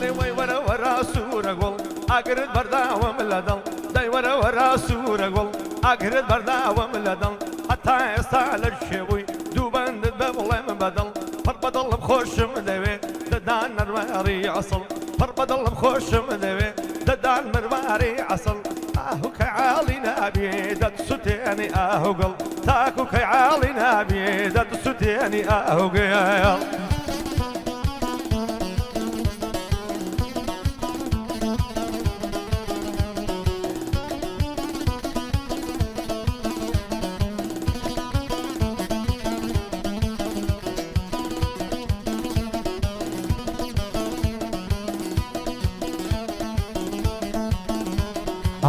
دەڵێ وەی وەرە وەرە سوورە گوڵ ئاگرت بەرداوەم لە دڵ دەی وەرە وەرە سوورە گوڵ ئاگرت بەرداوەم لە دڵ هەتا ئێستا لە شێبووی دوو بەندت بە بڵێم بەدڵ پڕ بەدڵم خۆشم دەوێ دەدان نەرواری عەسڵ پڕ بەدڵم خۆشم دەوێ دەدان مرواری عەسڵ ئاهو کە عاڵی نابێ دەتسووتێنی ئاهوگڵ تاکو کە عاڵی نابێ دەتسووتێنی ئاهوگڵ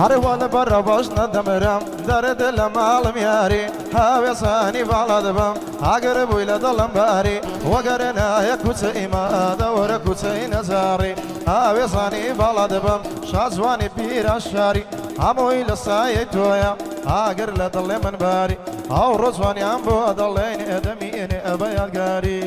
هەروە بەرە باش نەدەمرم دەرد لە ماڵم یاری هاوێسانی باڵا دەبم ئاگەر بووی لە دڵم باری وەگەرە نایە کوچە ئیمادە وەرە کوچەی نەزاری هاوێسانی باڵا دەبم شازوانی پیرە شاری هەمووی لە سایەی تۆیە ئاگەر لە دڵێ من باری ئەو ڕۆژوانیان بۆ دەڵێن ئێدەمینێ ئەبە یادگاری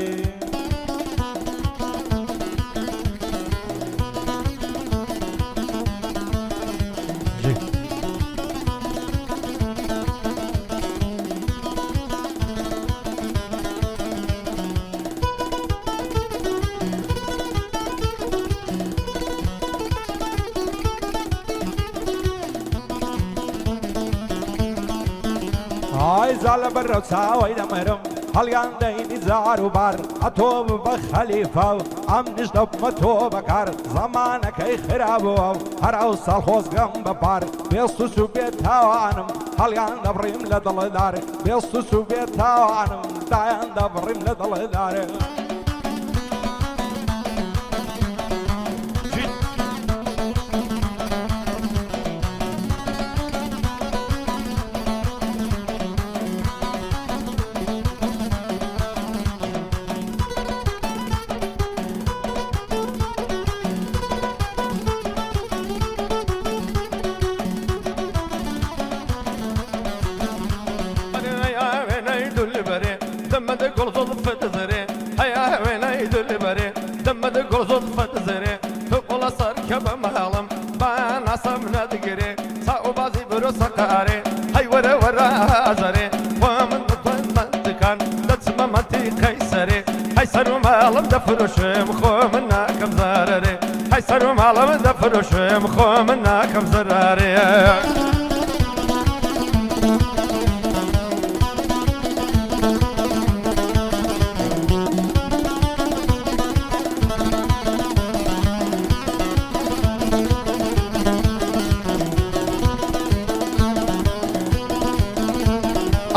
زال بر چاوی دمرم هلیان دینی زارو بار اتوب بخلیفه ام نشدب متو بکار زمان کی خرابو هر او سال خوزگم بپار بیستو سو بیتوانم هلیان دبریم لدل دار بیستو سو بیتوانم دایان دبریم لدل دار سقاري هاي ورا ورا زري ومن ضد كان دتسمى متي قيسري هاي سرو مالم دفروش مخو منا كم زراري هاي سرو مالم دفروش مخو منا كم زراري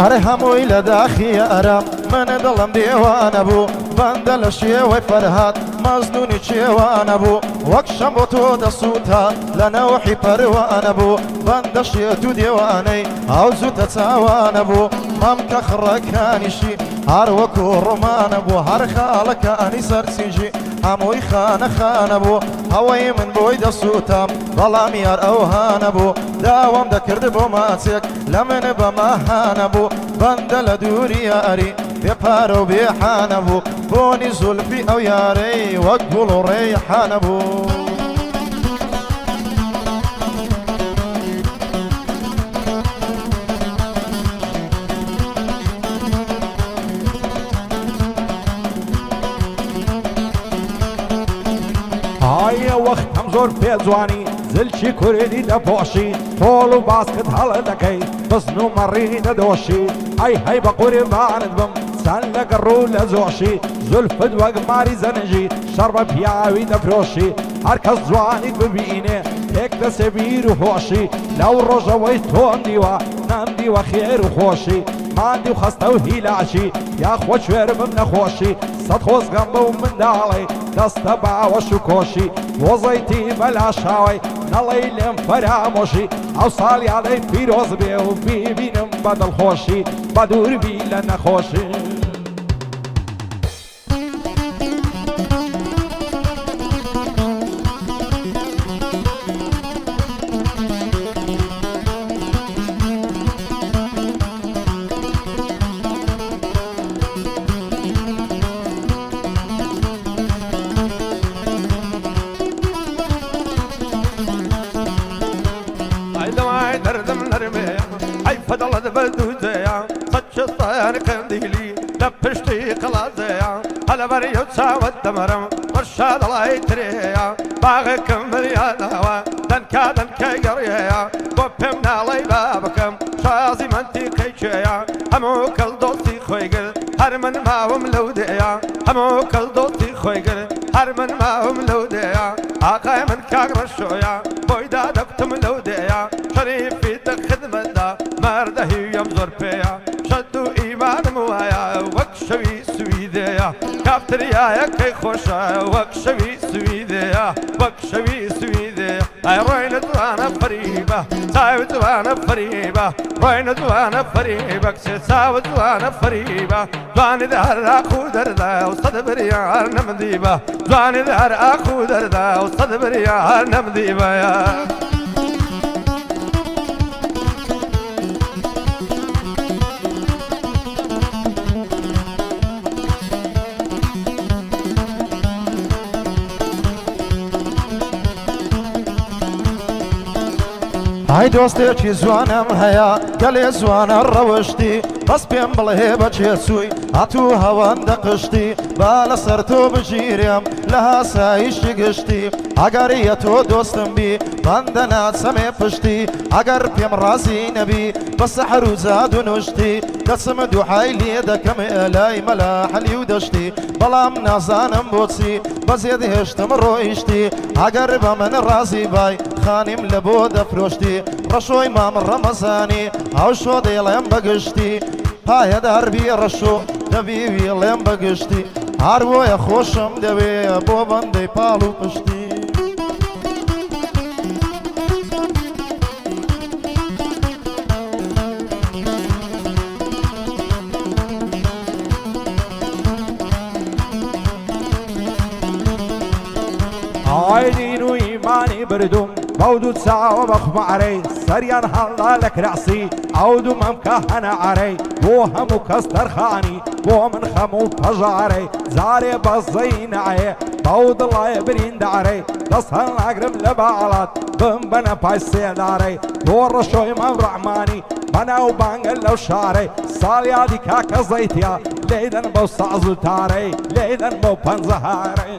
ئەرێ هەمووی لە داخی ئەرام منە دڵم دێوانە بوو بەندە لە شێوەی فەرهاد مەزنونی چێوانە بوو وەک شەم بۆ تۆ دەسووتە لە نەوحی پەروانە بوو بەندە شێت و دێوانەی ئەو زووتە چاوانە بوو مەم کە خڕەکانیشی هەر وەکو ڕۆمانە بوو هەر خاڵەکانی سەرچینجی هەمووی خانە خانە بوو هەوەی من بۆی دەسووتم بەڵام یار ئەوهانە بوو داوام دەکرد بۆ ماچێک لە من بەماهانە بوو بەندە لە دووری یاری بێپارە و بێحانە بوو بۆنی زولفی ئەو یارەی وەک گوڵ و ڕێیحانە بوو هاي وقتم زۆر پێجوانی زلچی کوردی دەپۆشی تۆڵ و باسکت هەڵە دەکەی بزن و مەڕی دەدۆشی ئەی هەی بە قوربانت بم چەند لە گەڕ و لە زۆشی زولفت وەک ماری زەنجی شەڕ بە پیاوی دەفرۆشی هەر کەس جوانیت ببینێ تێک دەسێ بیر و هۆشی لەو ڕۆژەوەی تۆم دیوە نەم دیوە خێر و خۆشی ماندی و خەستە و هیلاشی یاخۆ کوێر بم نەخۆشی سەد خۆزگەم بە و منداڵی دەستە باوەش و کۆشی وەزەیتی بەلاشاوی نەڵەی لێم فەرامۆشی ئەو ساڵ یادەی پیرۆز بێ و بیبینم بە دڵخۆشی بە دووربی لە نەخۆشی دەڵێن قندیلی لە پشتی قەڵازەیە هەلە بەریە چاوت دەمەرم وەرشا دەڵای ترێیە باغێکم بریانەوە دەنکا دەنکەی گەڕیەیە بۆ پێم ناڵەی با بکەم شازی منتیقەی کوێیە هەموو کەڵ دۆستی خۆی گر هەر من ماوم لەو دێیە هەموو کەڵ دۆستی خۆی گر هەر من ماوم لەو دێیە ئاقای من کاک ڕەشۆیە بۆی دادەبتم لەو دێیە شەریفی دە خدمەتدا مەردەهیویم زۆر پێیە شەد و ئیمانم وایە وەک شەوی سویدەیە کافتریایەکەی خۆشە وەک شەوی سویدەیە وەک شەوی سویدەیە ئای ڕۆی نەتوانە فەریبە چاوی توانە فەریبە ڕۆی نەتوانە فەریبە کچێ چاوە توانە فەریبە دوانێت هەر ئاخ و دەردا و سەد بریار نەمدیبە دوانێت هەر ئاخ و دەردا و سەد بریار نەمدیبەیە ئای دۆستێکی جوانم هەیە گەلێ جوانە ڕەوشتی بەس پێم بڵێ بەچێ چووی هاتوو هەوەندە قشتی با لەسەر تۆ بگیرێم لە هاساییشی گشتی ئەگەریە تۆ دۆستم بی بەندە ناچەمێ پشتی ئەگەر پێم ڕازی نەبی بە سەحر و زاد و نوشتی دەچم دوحای لێ دەکەم ئێلای مەلاحەلی و دەشتی بەڵام نازانم بۆچی بەزێد هێشتم ڕۆیشتی ئەگەر بە من ڕازی بای خانیم لە بۆ دەفرۆشتی ڕەشۆی مام ڕەمەزانی ئەو شۆ دەیڵێم بەگشتی پایە دەربی ڕەشۆ دەبیوی لێم بەگشتی هەروۆیە خۆشم دەوێ بۆ بەندەی پاڵ و پشتی ئاینین و ئیمانی بردوم بەو دوو چاوە بە خومارەی سەریان هەڵدا لە کراسیی ئەو دوو مەمکە هەنەعارەی بۆ هەموو کەس دەرخانی بۆ من خەموو پەژارەی جارێ بەزەی نایە بەو دڵایە بریندارەی دەست هەڵ ناگرم لە باڵات بم بەنە پای سێدارەی بۆ ڕەشۆی مەم ڕەحمانی بەناو بانگە لەو شارەی ساڵیادی کاکە زەیتیا لێدەن بەو ساز و تارەی لێدەن بۆ پەنجەهارەی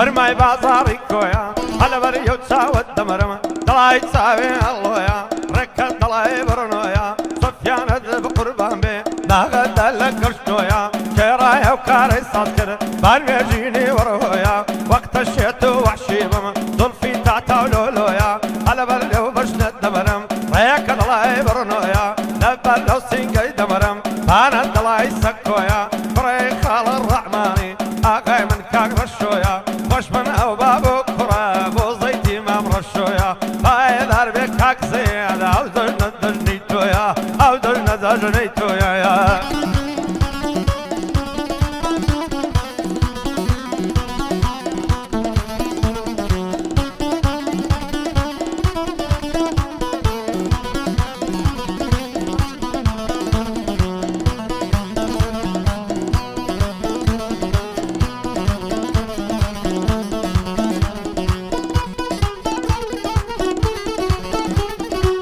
وەرمای بازاڕی کۆیە هەلە بەریە و چاوت دەمەرم دڵای چاوێ هەڵۆیە ڕێکە دڵای بڕنۆیە سۆفیانت بقوربان بێ داغەتە لە کەشتۆیە کێڕایە و کارەی ساز کرد بانوێژینی وەڕۆیە وەختە شێت و وەحشی بم زولفی تاتاو لۆلۆیە هەلە بەر لێو بەشنت دەمەرم ڕێکە دڵای بڕنۆیە لەبەر لەو سینگەی دەمەرم بانە دڵای سەکۆیە بڕێ خاڵە ڕەحمانی ئاقای من کاک ڕەشۆیە خۆش من ئەو بابۆ کوڕە بۆ زەیتی مام ڕەشۆیە پایەدار بێ کاک زێدە ئەو دەژنە دەژنەی تۆیە ئەو دەژنە دەژنەی تۆیە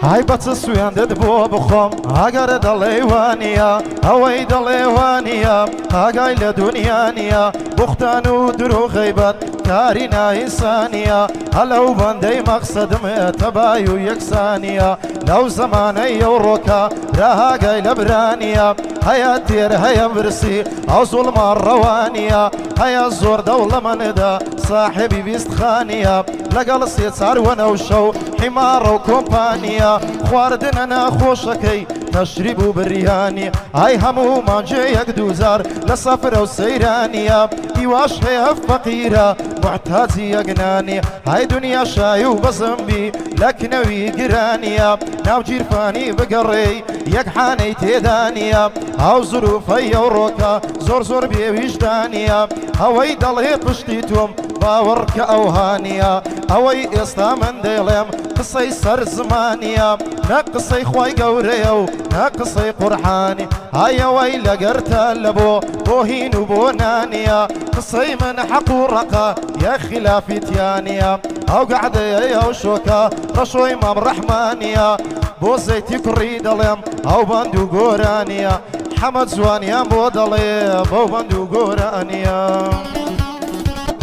های بچه سویندت بۆ بخۆم ئەگەر دەڵێ وانە ئەوەی دەڵێ وانە ئاگای لە دنیا نییە بوختان و درۆ غەیبەت کاری نائینسانیە هەلەو بەندەی مەقسەدمێ تەبای و یەکسانیە لەو زەمانەی ئەو ڕۆکە راهاگای لە برانیە هەیە تێر هەیە برسی ئەو زوڵمان ڕەوانیە هەیە زۆر دەوڵەمەندا ساحێبی بیستخانیە لەگەڵ سێ چاروەنە و شەو حیماڕە و کۆمپانیە خواردنە ناخۆشەکەی تەشریب و بریانی ئای هەموو مانجێ یەک دووزار لە سەفرە و سەیرانیە هیواش هەیە فەقیرە محتاجي يقناني هاي دنيا شاي وبصنبي لكنوي قرانيا ناو جيرفاني بقري يقحاني تيدانيا هاو ظروفي وروكا زور زور بي وجدانيا هاوي دلي قشتيتهم باورك اوهانيا هاوي استا من ديلم قصي سر زمانيا نقصي خواي قوريو نقصي قرحاني هاي ويلا قرتا لبو بوهين وبونانيا قصي من حق ورقة يا خلافي تيانيا او قعدة يا وشوكا رشوي مام رحمانيا بوزيتي كريد اليم او بندو قورانيا حمد زوانيا بودلي بو بندو قورانيا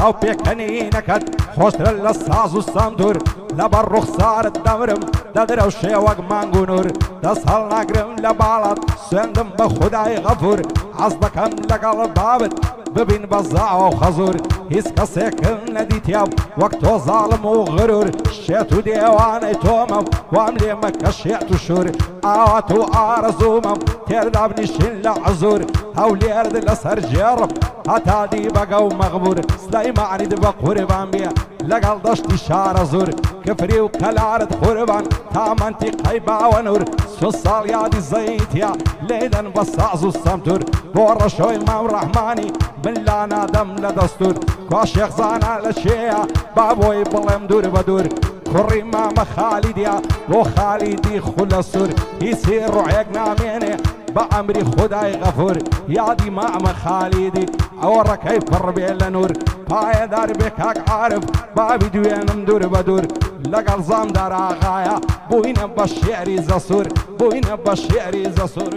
او بيكنينكت خوشتر للساز والصندور لبر رخصار الدمرم ددر وشيوق مانقونور تصل نقرم لبالط سندم بخداي غفور عصبكم لقل بابت ببين بزاع وخزور هيسكا سيكن نديتياب وقتو ظالم وغرور شيتو ديواني تومم واملي مكا شيتو شور آواتو آرزومم تردابني شن لعزور هولي ارد لسر جرب هتا دي بقو مغبور سليماني دي بقربان بيا لقل دشتي شار زور كفري وكالعرض خربان تامنتي قيبا ونور سوصال يادي زيتيا ليدن بصعزو السمتور بورا شوي مام رحماني بالله نادم لدستور كاشيخ زانا لشيا بابوي بلم دور بدور كري ماما خالديا بو خالدي خلصور يصير روحك ناميني بأمري خداي غفور يادي ماما خالدي اورا كيف الربيع نور باي دار بكاك عارف بابي دوين مدور بدور لقل زام دار آغايا بوين بشيري زسور بوين بشيري زسور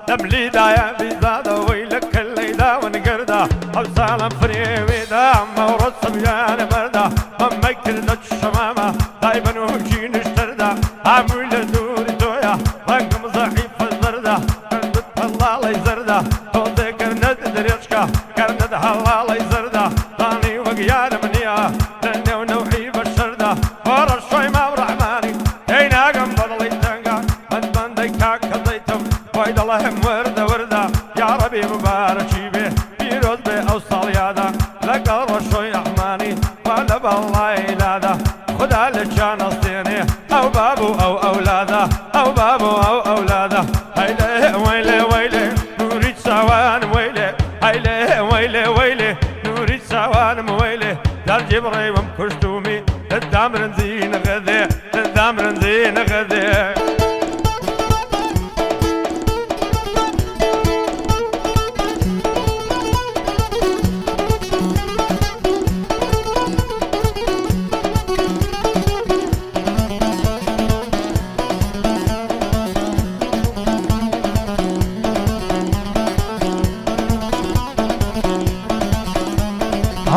لمليدا يا بيزادا ويلك الليدا ونقردا او سالم فريويدا مورد صبيان مردا مما كردت الشمامة دايبا وجين اشتردا عمول دوري تويا رقم ضعيف الزردا كردت هلالي زردا توضي كرند دريشكا كرند هلالي زردا ضاني وقيان منيا لاني ونوحي بالشردا ورا شوي ما برحماني اينا قنبض لي تنقا من بندي كاك قضيتم وايد الله وردة وردة يا ربي مبارك به بيروز به أوصال يادا لقى رشوي أحماني ولا بالله إلادا خدا لجان الصيني أو بابو أو أولاده أو بابو أو أولاده هيله ويله ويله نوريد سوان ويله هيله ويله ويله نوريد سوان ويله دار جبري ومكشتومي الدامر زين غذي الدامر زين غذي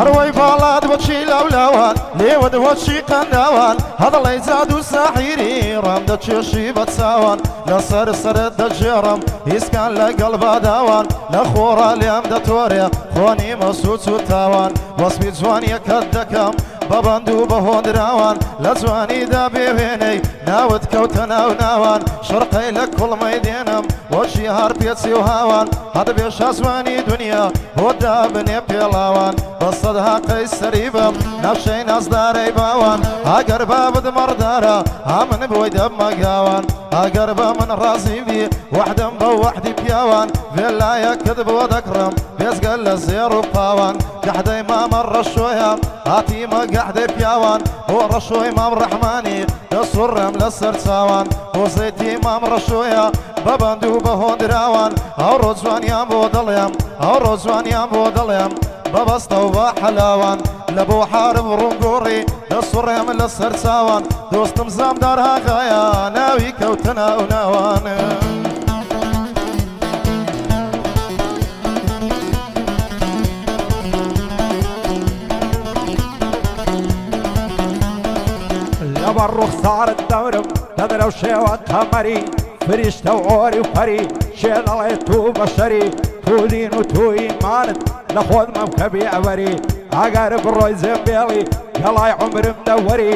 هروي بالاد وشي لولوان ليود وشي قنوان هذا اللي زادو ساحيري رمد تشي بتساوان لا سر سر الجرم يسكن لقلب داوان لا خورا ليام دتوريا خوني مسوس وتاوان وصبي زواني كدكم ببندو بهون دراوان لا زواني دابي بيني ناود كوتنا وناوان شرقي لك كل ميدينم وشي هار بيتسي وهاوان هذا بيش اسواني دنيا ودا بني بيلاوان بصدها قيس سريبم نفشي ناس داري باوان اقربا بد مردارا امن بويد بمقاوان اقربا من راسي بي وحدم بوحدي بياوان فيلا يكذب ودكرم بيسقل الزير وباوان قحدي ما مر شوية هاتي ما قحدي بياوان هو رشوي مام رحماني تصرم للسرساوان هو زيتي مام رشوية ببندو بهون دراوان او روزوان يام بودليم او روزوان يام بودليم ببسطة وبحلاوان لبو حارب رنقوري للصريم للسرساوان دوست مزام دارها غايا ناوي كوتنا وناوان لەبەر ڕوخسارت دەورم دەدرە شێوە قەمەری فریشتە و ئۆری و پەری شێ دەڵێ تو بەشەری تو دین و تو ئیمانت لە خۆت مەمکە بێئەوەری ئەگەر بڕۆی زێمبێڵی گەڵای عومرم دەوەری